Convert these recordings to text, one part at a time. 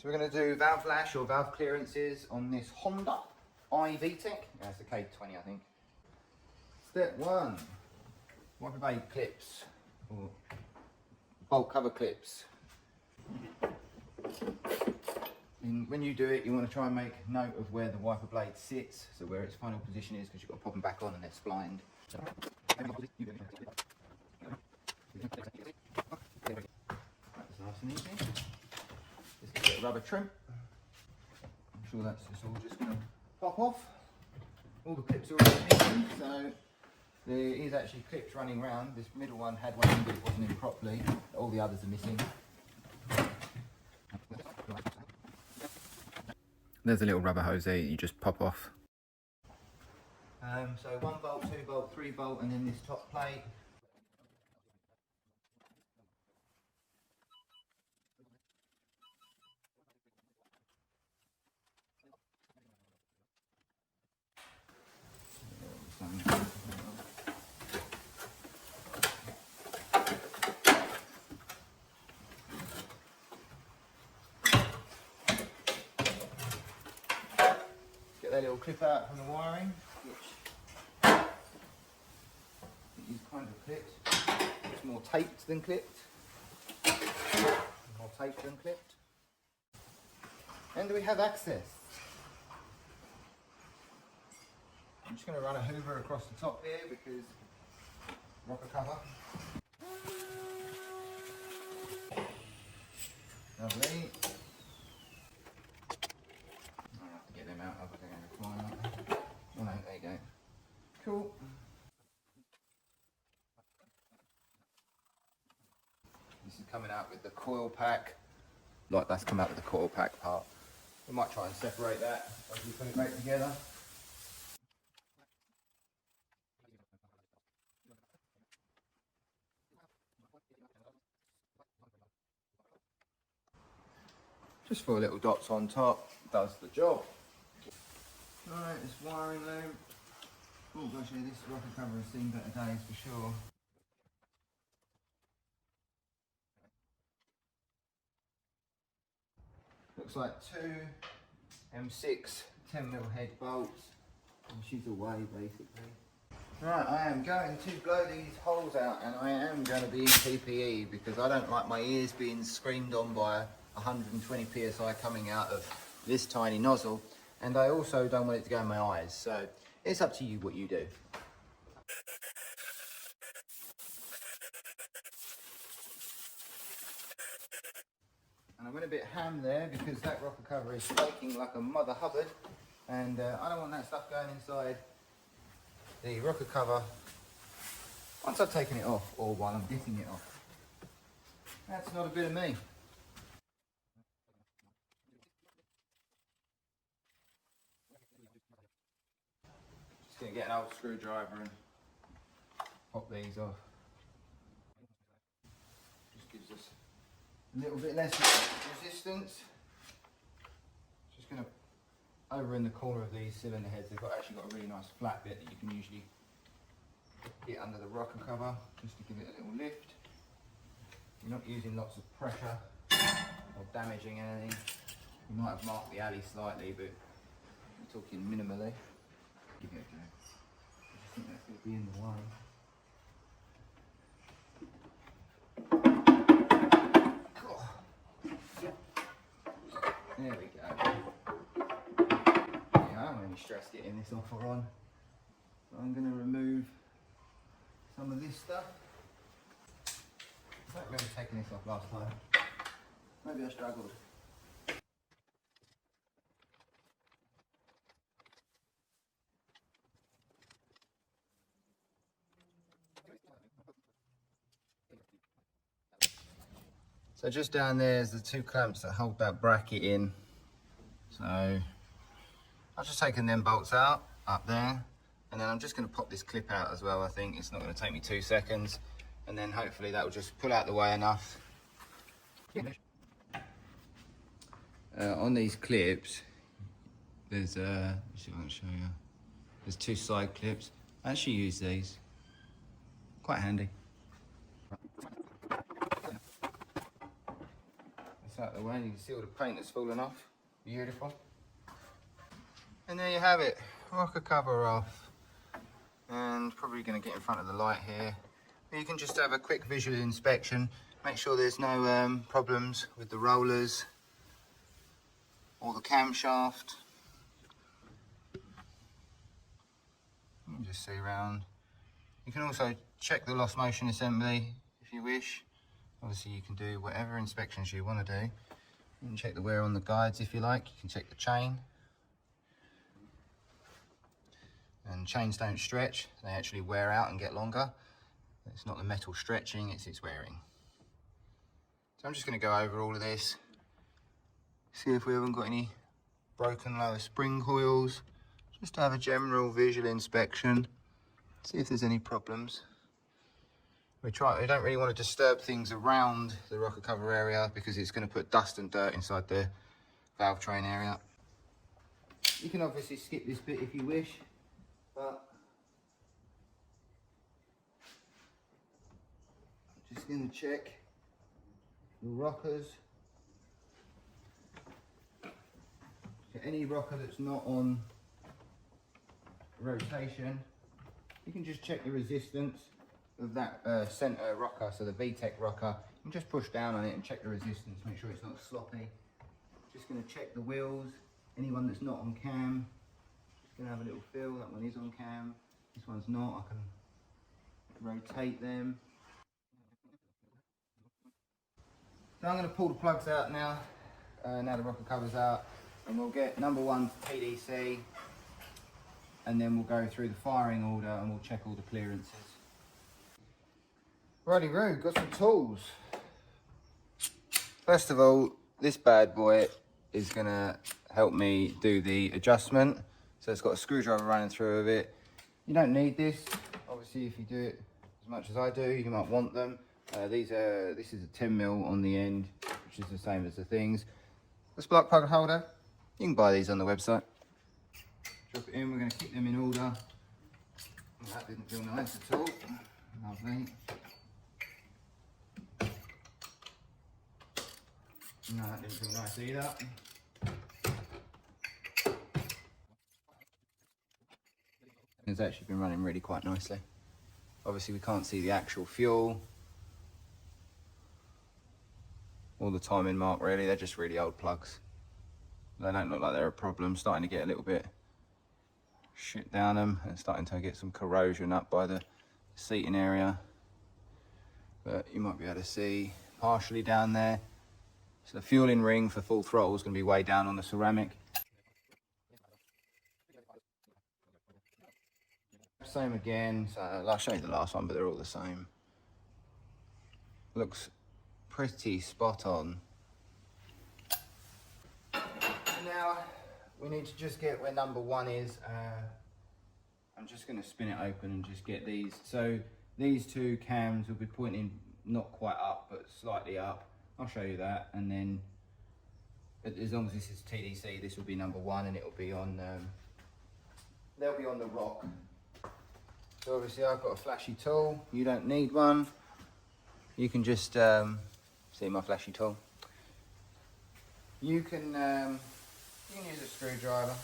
So we're going to do valve lash or valve clearances on this Honda iVTEC. That's the K20, I think. Step 1, wiper blade clips or bolt cover clips. And when you do it, you want to try and make note of where the wiper blade sits, so where its final position is, because you've got to pop them back on and they're splined. That's nice and easy. Just give it a rubber trim. I'm sure that's just all just going to pop off. All the clips are already missing, so there is actually clips running around. This middle one had one in, but it wasn't in properly. All the others are missing. There's a little rubber hose there you just pop off. So 1 bolt, 2 bolt, 3 bolt, and then this top plate. Get that little clip out from the wiring, which is kind of clipped. It's more taped than clipped. More taped than clipped. And we have access. I'm just going to run a hoover across the top here because rocker cover. Lovely. I'll have to get them out, otherwise they're going to fly out. Oh no, there you go. Cool. This is coming out with the coil pack. Like that's come out with the coil pack part. We might try and separate that as we put it back together. Just 4 little dots on top, does the job. Right, this wiring loop. Oh gosh, yeah, this rocker cover has seen better days for sure. Looks like 2 M6 10mm head bolts, and she's away basically. Right, I am going to blow these holes out, and I am going to be in PPE because I don't like my ears being screamed on by 120 psi coming out of this tiny nozzle, and I also don't want it to go in my eyes, so it's up to you what you do. And I went a bit ham there because that rocker cover is flaking like a mother hubbard, and I don't want that stuff going inside the rocker cover once I've taken it off or while I'm getting it off. That's not a bit of me. Just going to get an old screwdriver and pop these off. Just gives us a little bit less resistance. Just going to, over in the corner of these cylinder heads, they've actually got a really nice flat bit that you can usually get under the rocker cover just to give it a little lift. You're not using lots of pressure or damaging anything. You might have marked the alley slightly, but we're talking minimally. Give it a go. I think that's going to be in the way. There we go. Yeah, I'm only stressed getting this off or on. So I'm going to remove some of this stuff. I don't remember taking this off last time. Maybe I struggled. So just down there is the 2 clamps that hold that bracket in. So I've just taken them bolts out up there, and then I'm just going to pop this clip out as well. I think it's not going to take me 2 seconds, and then hopefully that will just pull out the way enough. On these clips, there's let's see if I can show you. There's 2 side clips. I actually use these. Quite handy. So out of the way. You can see all the paint that's fallen off. Beautiful. And there you have it. Rocker cover off. And probably going to get in front of the light here. You can just have a quick visual inspection. Make sure there's no problems with the rollers or the camshaft. You can just see around. You can also check the lost motion assembly if you wish. Obviously you can do whatever inspections you want to do. You can check the wear on the guides if you like. You can check the chain. And chains don't stretch, they actually wear out and get longer. It's not the metal stretching, it's its wearing. So I'm just going to go over all of this, see if we haven't got any broken lower spring coils, just to have a general visual inspection, see if there's any problems. We don't really want to disturb things around the rocker cover area because it's going to put dust and dirt inside the valve train area. You can obviously skip this bit if you wish, but I'm just going to check the rockers. So any rocker that's not on rotation, you can just check the resistance of that center rocker, so the VTEC rocker. You can just push down on it and check the resistance, make sure it's not sloppy. Just going to check the wheels, anyone that's not on cam. Just going to have a little feel, that one is on cam, this one's not. I can rotate them. So I'm going to pull the plugs out now, now the rocker cover's out, and we'll get number one TDC, and then we'll go through the firing order and we'll check all the clearances. Righty-roo, got some tools. First of all, this bad boy is going to help me do the adjustment. So it's got a screwdriver running through of it. You don't need this. Obviously, if you do it as much as I do, you might want them. This is a 10mm on the end, which is the same as the things. The spark plug holder, you can buy these on the website. Drop it in, we're going to keep them in order. That didn't feel nice at all. Lovely. No, that didn't feel nice either. It's actually been running really quite nicely. Obviously we can't see the actual fuel or the timing mark really, they're just really old plugs. They don't look like they're a problem. Starting to get a little bit shit down them and starting to get some corrosion up by the seating area. But you might be able to see partially down there. So the fueling ring for full throttle is going to be way down on the ceramic. Same again, so I'll show you the last one, but they're all the same. Looks pretty spot on. Now we need to just get where number one is. I'm just going to spin it open and just get these. So these two cams will be pointing not quite up, but slightly up. I'll show you that, and then as long as this is TDC, this will be number one, and it'll be on. They'll be on the rock. So obviously I've got a flashy tool. You don't need one. You can just see my flashy tool. You can use a screwdriver,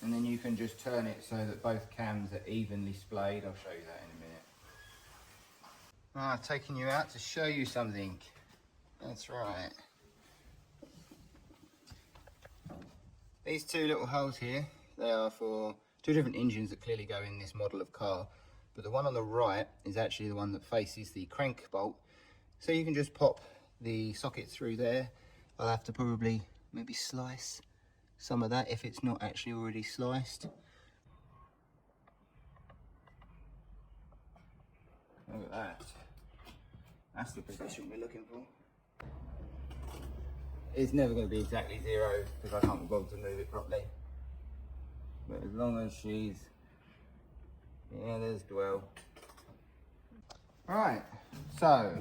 and then you can just turn it so that both cams are evenly splayed. I'll show you that in a minute. Taking you out to show you something. That's right. These two little holes here, they are for two different engines that clearly go in this model of car. But the one on the right is actually the one that faces the crank bolt. So you can just pop the socket through there. I'll have to probably maybe slice some of that if it's not actually already sliced. Look at that. That's the position we're looking for. It's never going to be exactly zero because I can't be bothered to move it properly. But as long as she's... Yeah, there's dwell. Alright, so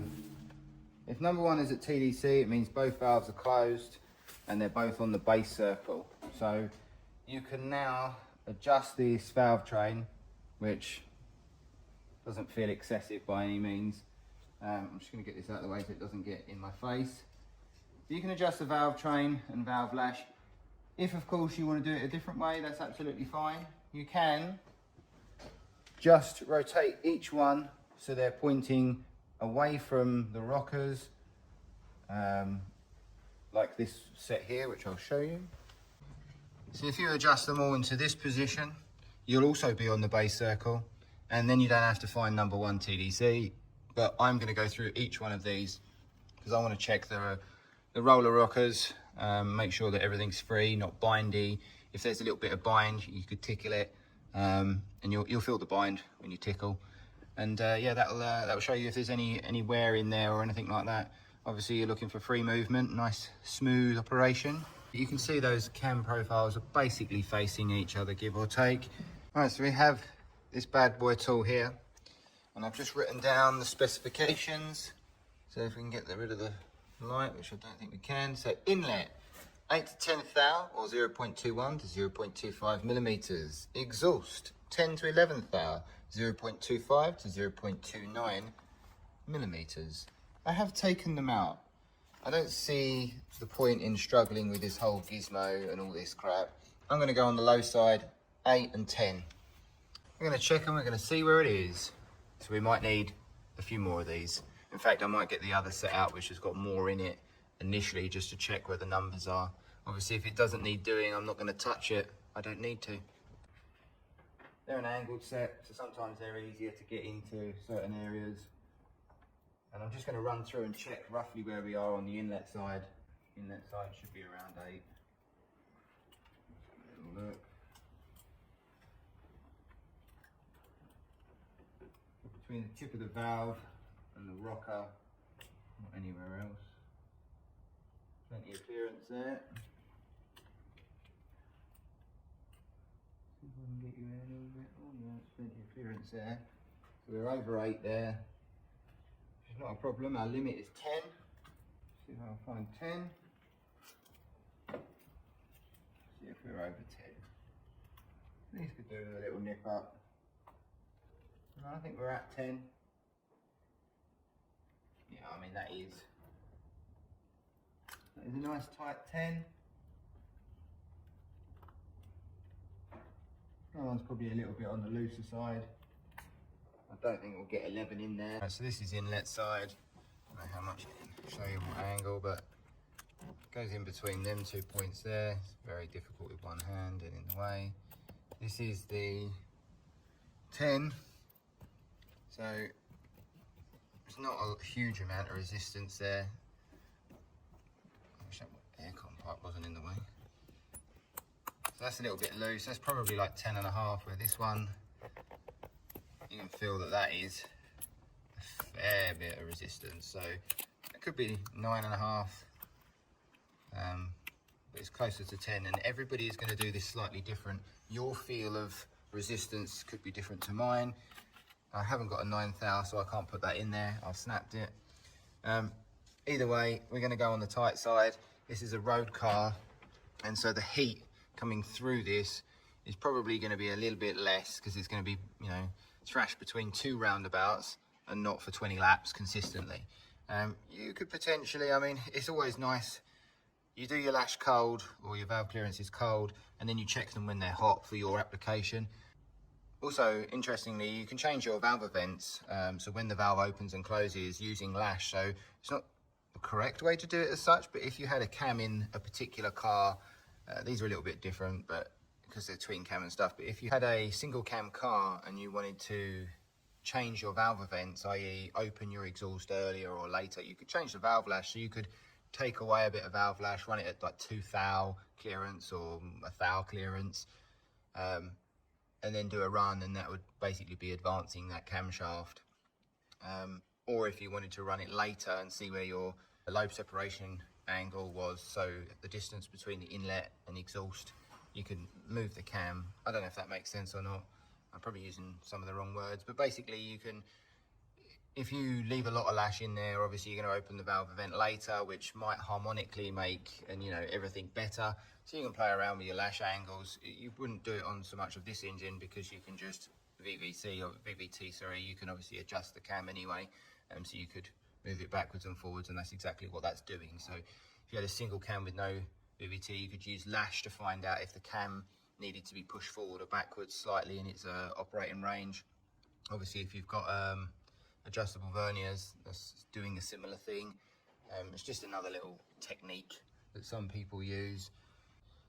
if number one is at TDC, it means both valves are closed and they're both on the base circle. So you can now adjust this valve train, which doesn't feel excessive by any means. I'm just going to get this out of the way so it doesn't get in my face. You can adjust the valve train and valve lash. If of course you want to do it a different way, that's absolutely fine. You can just rotate each one so they're pointing away from the rockers, like this set here, which I'll show you. So if you adjust them all into this position, you'll also be on the base circle, and then you don't have to find number 1 TDC. But I'm going to go through each one of these because I want to check the roller rockers, make sure that everything's free, not bindy. If there's a little bit of bind, you could tickle it, and you'll feel the bind when you tickle. And yeah, that'll show you if there's any wear in there or anything like that. Obviously, you're looking for free movement, nice smooth operation. You can see those cam profiles are basically facing each other, give or take. All right, so we have this bad boy tool here, and I've just written down the specifications. So if we can get rid of the light, which I don't think we can. So inlet, 8 to 10 thou, or 0.21 to 0.25 millimeters. Exhaust, 10 to 11 thou, 0.25 to 0.29 millimeters. I have taken them out. I don't see the point in struggling with this whole gizmo and all this crap. I'm going to go on the low side, 8 and 10. We're going to check them, we're going to see where it is. So we might need a few more of these. In fact, I might get the other set out which has got more in it initially, just to check where the numbers are. Obviously, if it doesn't need doing, I'm not going to touch it. I don't need to. They're an angled set, so sometimes they're easier to get into certain areas. And I'm just going to run through and check roughly where we are on the inlet side. Inlet side should be around 8. Little look. Between the tip of the valve and the rocker, not anywhere else. Plenty of clearance there. See if I can get you in a little bit. Oh yeah, plenty of clearance there. So we're over 8 there. Which is not a problem. Our limit is 10. See if I can find 10. See if we're over 10. These could do with a little nip up. I think we're at 10. Yeah, I mean that is a nice tight 10. That one's probably a little bit on the looser side. I don't think we'll get 11 in there. Right, so this is inlet side. I don't know how much I can show you what angle, but it goes in between them 2 points there. It's very difficult with one hand and in the way. This is the 10. So there's not a huge amount of resistance there. I wish that aircon pipe wasn't in the way. So that's a little bit loose. That's probably like 10.5, where this one, you can feel that is a fair bit of resistance. So it could be 9.5, but it's closer to 10. And everybody is going to do this slightly different. Your feel of resistance could be different to mine. I haven't got a 9 thou, so I can't put that in there. I've snapped it. Either way, we're going to go on the tight side. This is a road car, and so the heat coming through this is probably going to be a little bit less, because it's going to be, you know, thrashed between 2 roundabouts and not for 20 laps consistently. You could potentially, I mean, it's always nice. You do your lash cold, or your valve clearance is cold, and then you check them when they're hot for your application. Also, interestingly, you can change your valve events, so when the valve opens and closes using lash. So it's not the correct way to do it as such, but if you had a cam in a particular car, these are a little bit different, but because they're twin cam and stuff. But if you had a single cam car and you wanted to change your valve events, i.e. open your exhaust earlier or later, you could change the valve lash. So you could take away a bit of valve lash, run it at like 2 thou clearance or 1 thou clearance, and then do a run, and that would basically be advancing that camshaft. Or if you wanted to run it later and see where your lobe separation angle was, so the distance between the inlet and exhaust, you can move the cam. I don't know if that makes sense or not. I'm probably using some of the wrong words, but basically you can, if you leave a lot of lash in there, obviously you're going to open the valve event later, which might harmonically make, and you know, everything better. So you can play around with your lash angles. You wouldn't do it on so much of this engine, because you can just VVT, sorry, you can obviously adjust the cam anyway. so you could move it backwards and forwards, and that's exactly what that's doing. So if you had a single cam with no VVT, you could use lash to find out if the cam needed to be pushed forward or backwards slightly in its operating range. Obviously, if you've got adjustable verniers, that's doing a similar thing. It's just another little technique that some people use.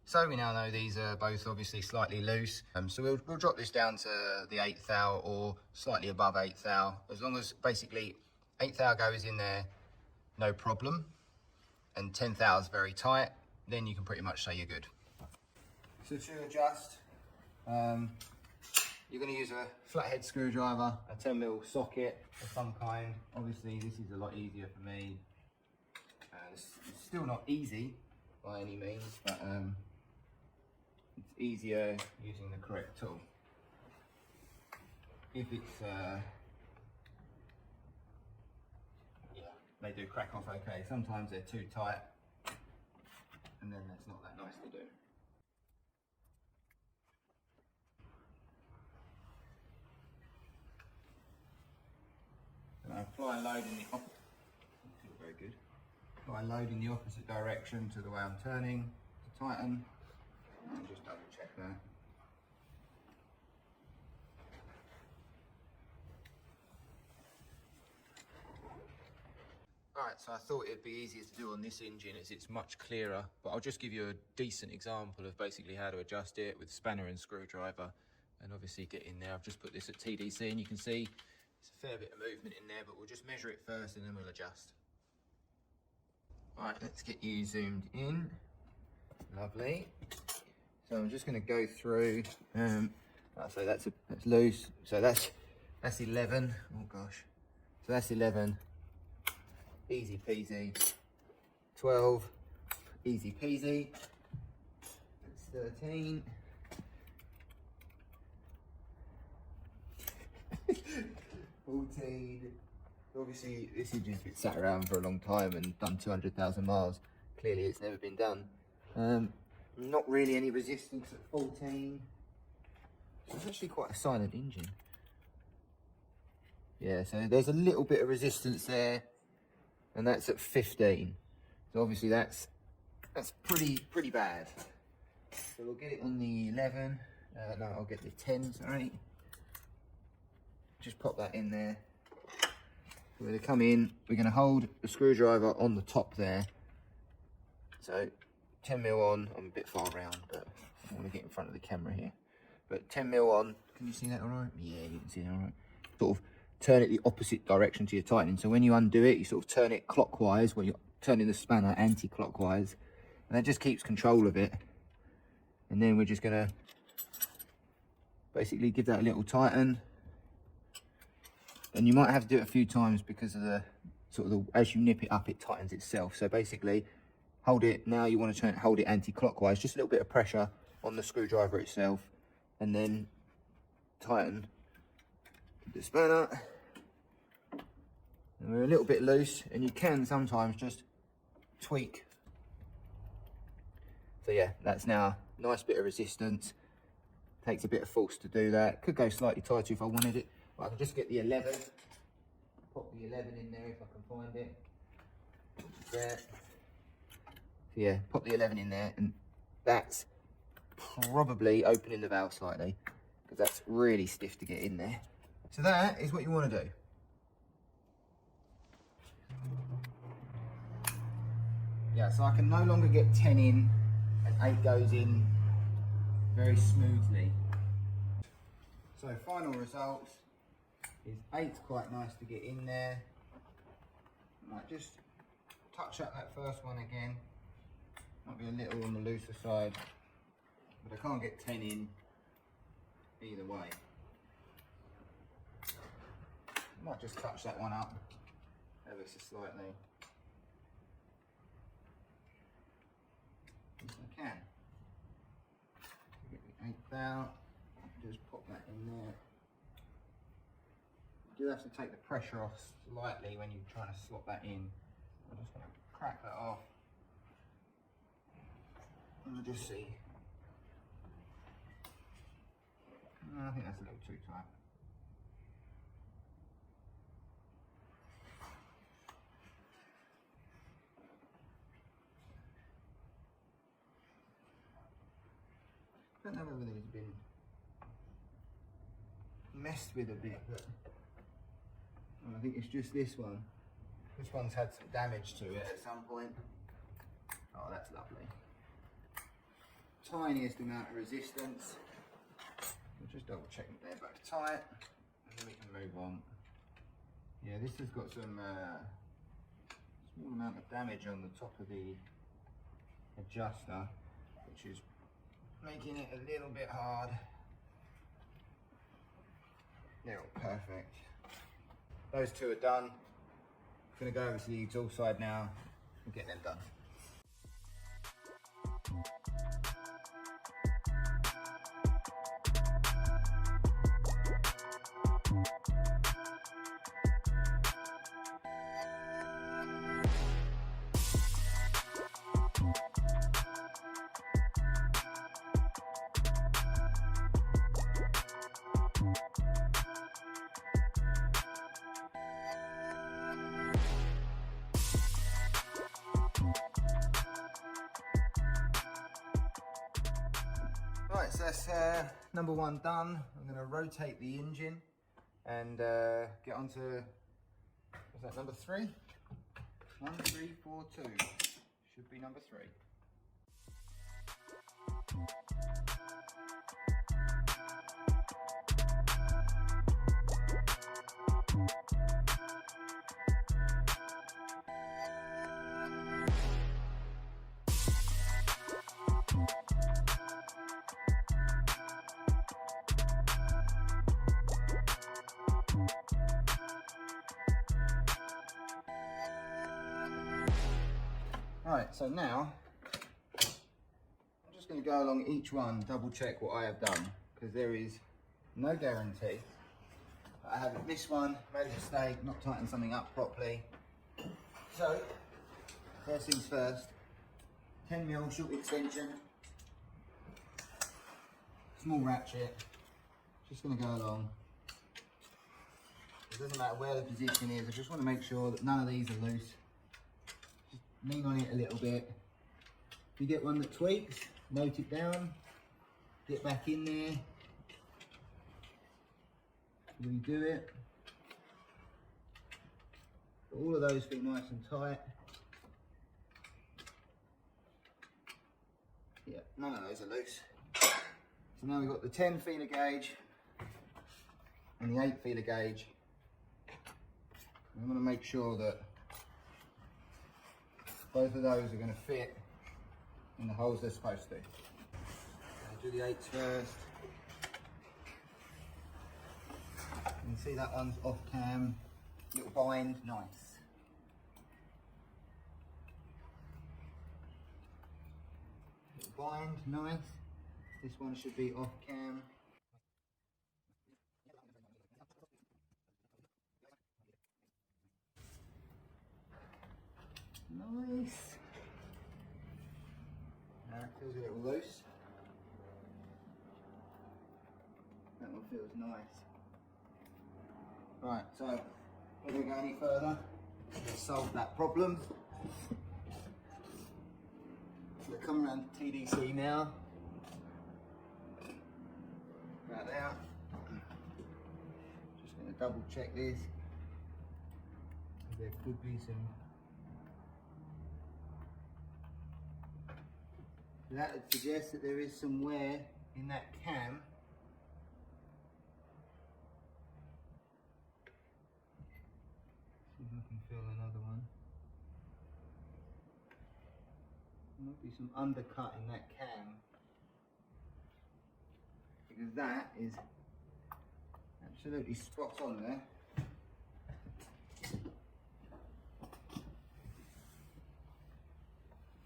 So we now know these are both obviously slightly loose. So we'll drop this down to the 1/8 thou or slightly above 1/8 thou. As long as basically 1/8 thou goes in there, no problem. And 10 thou is very tight, then you can pretty much say you're good. So to adjust, you're going to use a flathead screwdriver, a 10mm socket of some kind. Obviously this is a lot easier for me. It's still not easy by any means, but it's easier using the correct tool. If it's, yeah, they do crack off okay. Sometimes they're too tight, and then that's not that nice to do. And I apply load in the opposite. Very good. Apply load in the opposite direction to the way I'm turning to tighten. And just double check that. Alright, so I thought it'd be easier to do on this engine as it's much clearer, but I'll just give you a decent example of basically how to adjust it with spanner and screwdriver, and obviously get in there. I've just put this at TDC and you can see it's a fair bit of movement in there, but we'll just measure it first and then we'll adjust. Alright, let's get you zoomed in. Lovely. So I'm just going to go through, so that's loose, so that's 11, oh gosh, so that's 11, easy peasy, 12, easy peasy, that's 13, 14, obviously this engine's been sat around for a long time and done 200,000 miles, clearly it's never been done. Not really any resistance at 14. So it's actually quite a silent engine. Yeah, so there's a little bit of resistance there, and that's at 15. So obviously that's pretty bad. So we'll get it on the 11. No, I'll get the 10. Sorry. Just pop that in there. We're going to come in. We're going to hold the screwdriver on the top there. So 10mm on, I'm a bit far around, but I want to get in front of the camera here. But 10mm on, can you see that all right? Yeah, you can see that all right. Sort of turn it the opposite direction to your tightening. So when you undo it, you sort of turn it clockwise, when you're turning the spanner anti-clockwise. And that just keeps control of it. And then we're just going to basically give that a little tighten. And you might have to do it a few times because of the, as you nip it up, it tightens itself. So basically, hold it, now you want to hold it anti-clockwise, just a little bit of pressure on the screwdriver itself, and then tighten the spanner. And we're a little bit loose, and you can sometimes just tweak. So yeah, that's now a nice bit of resistance. Takes a bit of force to do that. Could go slightly tighter if I wanted it, but I can just get the 11. Pop the 11 in there if I can find it. There. So yeah, pop the 11 in there, and that's probably opening the valve slightly because that's really stiff to get in there. So that is what you want to do. Yeah, so I can no longer get 10 in and 8 goes in very smoothly. So final result is 8's quite nice to get in there. I might just touch up that first one again. Might be a little on the looser side, but I can't get 10 in either way. I might just touch that one up ever so slightly. Yes, I can. Get the 8th out, just pop that in there. You do have to take the pressure off slightly when you're trying to slot that in. I'm just going to crack that off. And I'll just see. I think that's a little too tight. I don't know whether these have been messed with a bit, but I think it's just this one. This one's had some damage to it at some point. Oh, that's lovely. Tiniest amount of resistance. We'll just double check that they're both tight, and then we can move on. Yeah, this has got some small amount of damage on the top of the adjuster, which is making it a little bit hard. They're all perfect. Those two are done. I'm gonna go over to the exhaust side now and get them done. Right, so that's number one done. I'm going to rotate the engine and get on to, what's that, number three? 1, 3, 4, 2. Should be number 3. Right, so now I'm just going to go along each one, double check what I have done, because there is no guarantee. I haven't missed one, made a mistake, not tightened something up properly. So, first things first, 10mm short extension, small ratchet, just going to go along. It doesn't matter where the position is, I just want to make sure that none of these are loose. Just lean on it a little bit. If you get one that tweaks, note it down, get back in there, redo it. All of those feel nice and tight. Yeah, none of those are loose. So now we've got the 10 feeler gauge and the 8 feeler gauge. I'm going to make sure that both of those are going to fit in the holes they're supposed to. I'll do the 8s first. You can see that one's off cam. Little bind, nice. Little bind, nice. This one should be off cam. Nice. Now it feels a little loose. That one feels nice. Right, so before we go any further, let's solve that problem. So we're coming around to TDC now. Right there. Just going to double check this. There could be some. That would suggest that there is some wear in that cam. See if I can feel another one. There might be some undercut in that cam, because that is absolutely spot on there.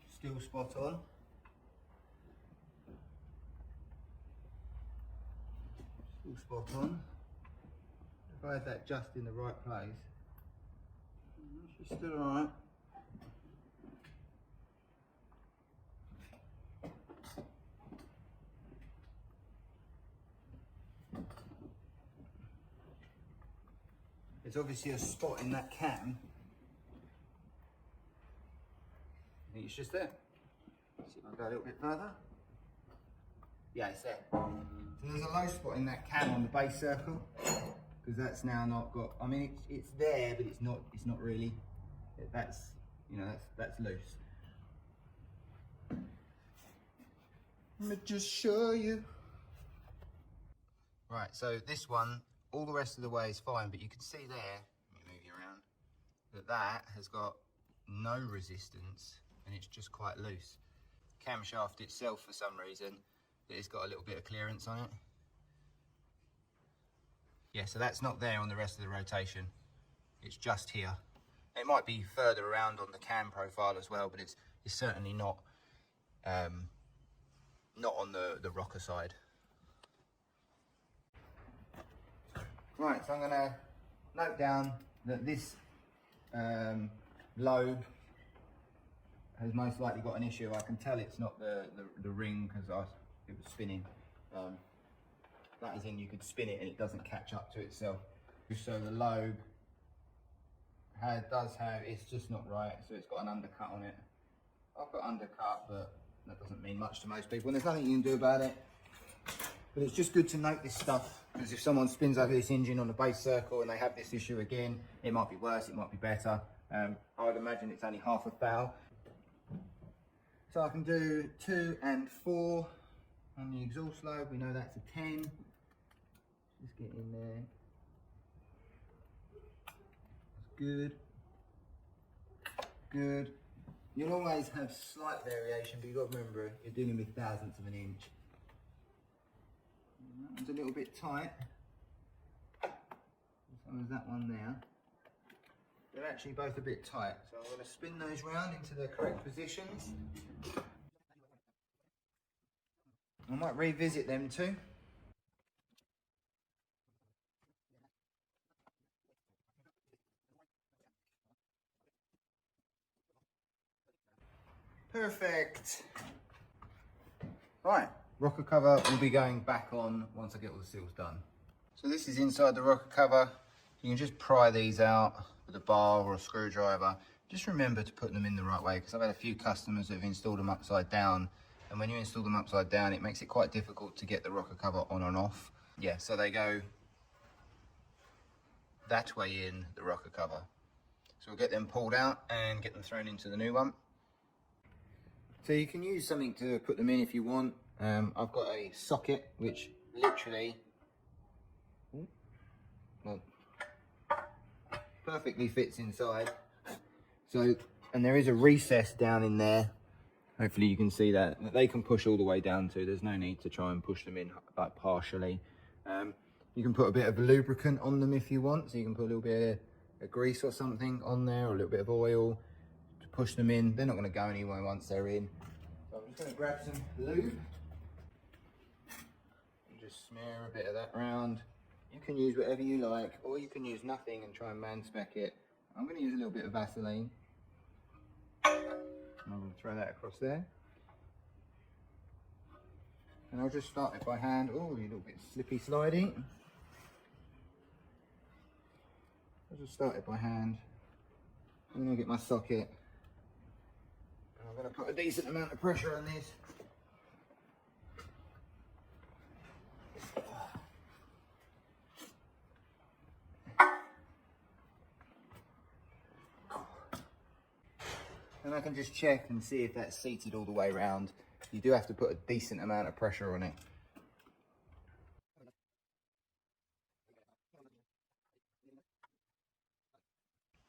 Still spot on. Still spot on. If I had that just in the right place, she's still alright. There's obviously a spot in that cam. I think it's just there. See if I go a little bit further. Yeah, it's there. So there's a low spot in that cam on the base circle, because that's now not got, I mean, it's there, but it's not really, that's, you know, that's loose. Let me just show you. Right, so this one, all the rest of the way is fine, but you can see there, let me move you around, that has got no resistance and it's just quite loose. Camshaft itself, for some reason, it's got a little bit of clearance on it. Yeah, so that's not there on the rest of the rotation. It's just here. It might be further around on the cam profile as well, but it's certainly not not on the rocker side. Right, so I'm gonna note down that this lobe has most likely got an issue. I can tell it's not the ring because it was spinning. That is in, you could spin it and it doesn't catch up to itself. So the lobe does have, it's just not right, so it's got an undercut on it. I'll put undercut, but that doesn't mean much to most people and there's nothing you can do about it. But it's just good to note this stuff, because if someone spins over this engine on the base circle and they have this issue again, it might be worse, it might be better. I would imagine it's only half a thou. So I can do 2 and 4 on the exhaust lobe. We know that's a 10. Just get in there. That's good. Good. You'll always have slight variation, but you've got to remember you're dealing with thousandths of an inch. That one's a little bit tight. So is that one there. They're actually both a bit tight, so I'm going to spin those round into their correct positions. I might revisit them too. Perfect. Right, rocker cover will be going back on once I get all the seals done. So this is inside the rocker cover. You can just pry these out with a bar or a screwdriver. Just remember to put them in the right way, because I've had a few customers that have installed them upside down, and when you install them upside down it makes it quite difficult to get the rocker cover on and off. Yeah, so they go that way in the rocker cover. So we'll get them pulled out and get them thrown into the new one. So you can use something to put them in if you want. I've got a socket which literally perfectly fits inside. So, and there is a recess down in there. Hopefully you can see that they can push all the way down to. There's no need to try and push them in like partially. You can put a bit of lubricant on them if you want. So you can put a little bit of grease or something on there, or a little bit of oil to push them in. They're not going to go anywhere once they're in. So I'm just going to grab some lube and just smear a bit of that round. You can use whatever you like, or you can use nothing and try and man-spec it. I'm going to use a little bit of Vaseline. And I'm going to throw that across there. And I'll just start it by hand. Oh, a little bit slippy slidey. I'll just start it by hand. I'm going to get my socket. And I'm going to put a decent amount of pressure on this. And I can just check and see if that's seated all the way around. You do have to put a decent amount of pressure on it.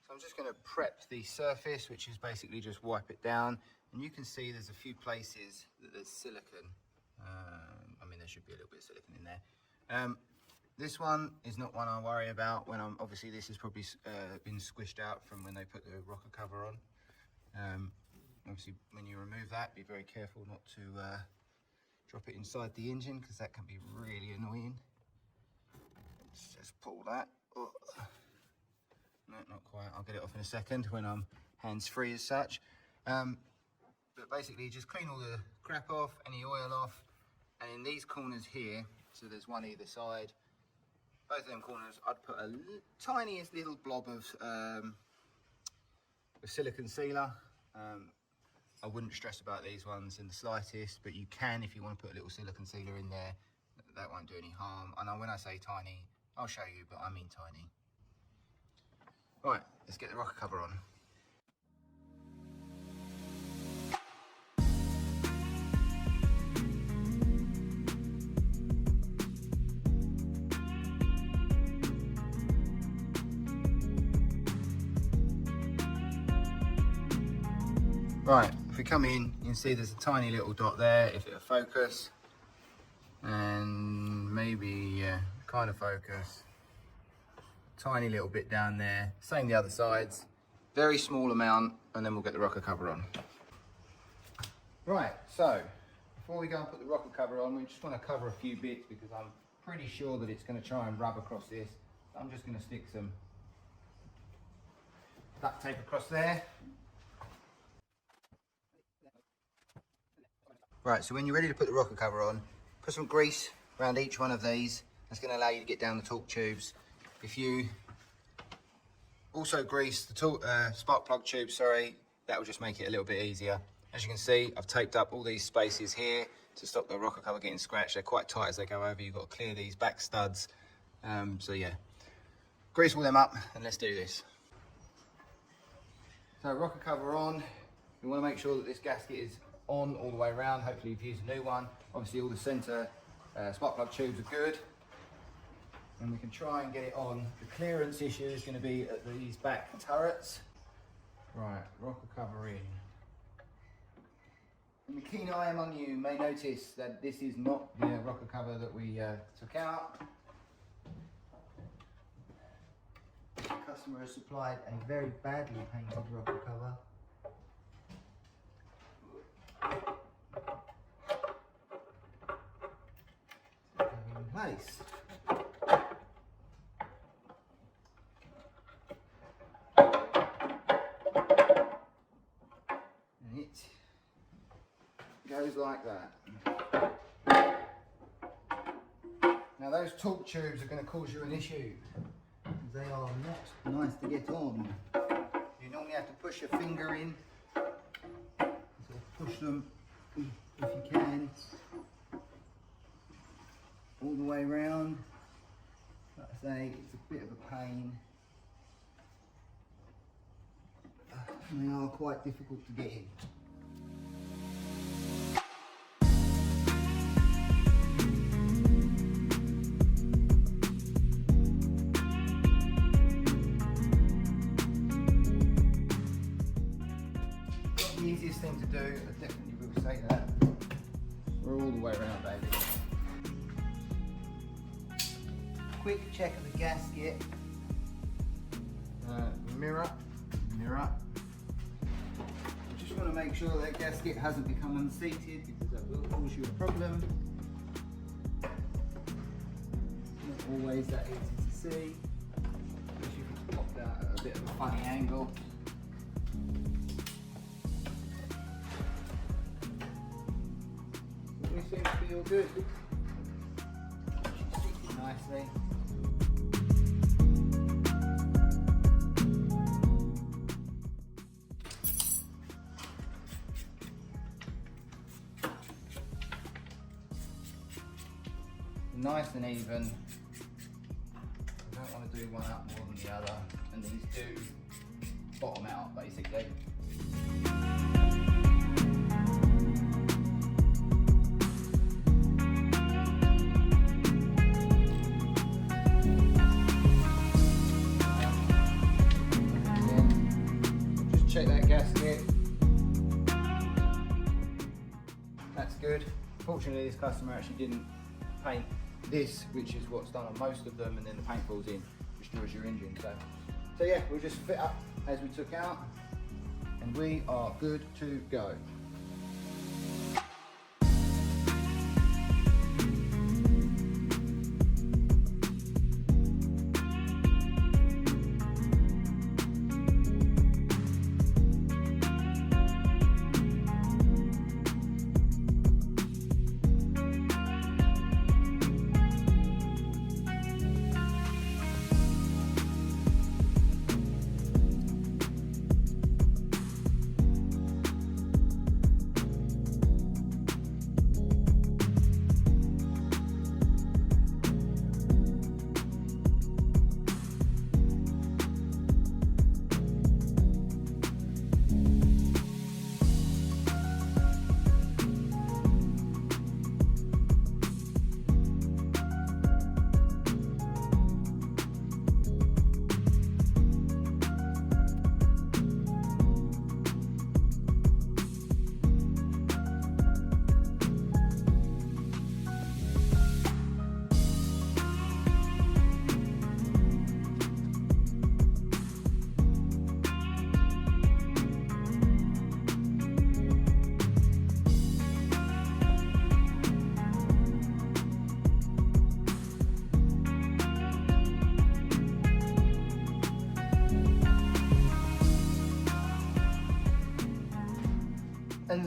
So I'm just going to prep the surface, which is basically just wipe it down. And you can see there's a few places that there's silicone. I mean, there should be a little bit of silicone in there. This one is not one I worry about when obviously this has probably been squished out from when they put the rocker cover on. Obviously when you remove that, be very careful not to drop it inside the engine, because that can be really annoying. Let's just pull that. Oh. No, not quite. I'll get it off in a second when I'm hands-free as such. But basically just clean all the crap off, any oil off, and in these corners here, so there's one either side, both of them corners, I'd put a tiniest little blob of silicone sealer. I wouldn't stress about these ones in the slightest, but you can if you want to put a little silicone sealer in there. That won't do any harm. I know when I say tiny, I'll show you, but I mean tiny. Right, let's get the rocker cover on. Right, if we come in, you can see there's a tiny little dot there, if it'll focus. And maybe, kind of focus. Tiny little bit down there. Same the other sides. Very small amount, and then we'll get the rocker cover on. Right, so, before we go and put the rocker cover on, we just want to cover a few bits because I'm pretty sure that it's going to try and rub across this. I'm just going to stick some duct tape across there. Right, so when you're ready to put the rocker cover on, put some grease around each one of these. That's going to allow you to get down the torque tubes. If you also grease the spark plug tube, that will just make it a little bit easier. As you can see, I've taped up all these spaces here to stop the rocker cover getting scratched. They're quite tight as they go over. You've got to clear these back studs. So yeah, grease all them up and let's do this. So rocker cover on. We want to make sure that this gasket is on all the way around. Hopefully you've used a new one. Obviously all the center spark plug tubes are good, and we can try and get it on. The clearance issue is going to be at these back turrets. Right, rocker cover in. And the keen eye among you may notice that this is not the rocker cover that we took out. The customer has supplied a very badly painted rocker cover. In place. And it goes like that. Now those torque tubes are going to cause you an issue. They are not nice to get on. You normally have to push your finger in. So push them if you can all the way around. Like I say, it's a bit of a pain. And they are quite difficult to get in. Not the easiest thing to do, I definitely will say that. We're all the way around, baby. Quick check of the gasket. Mirror. I just want to make sure that gasket hasn't become unseated because that will cause you a problem. Not always that easy to see, especially if it's popped out at a bit of a funny angle. But we seem to be all good. She's seated nicely. Nice and even. I don't want to do one up more than the other, and these do bottom out basically. Again, just check that gasket. That's good. Fortunately, this customer actually didn't paint this, which is what's done on most of them, and then the paint falls in, destroys your engine. So yeah, we'll just fit up as we took out, and we are good to go.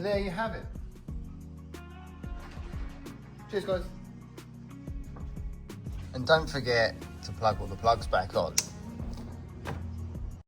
there you have it. Cheers guys. And don't forget to plug all the plugs back on.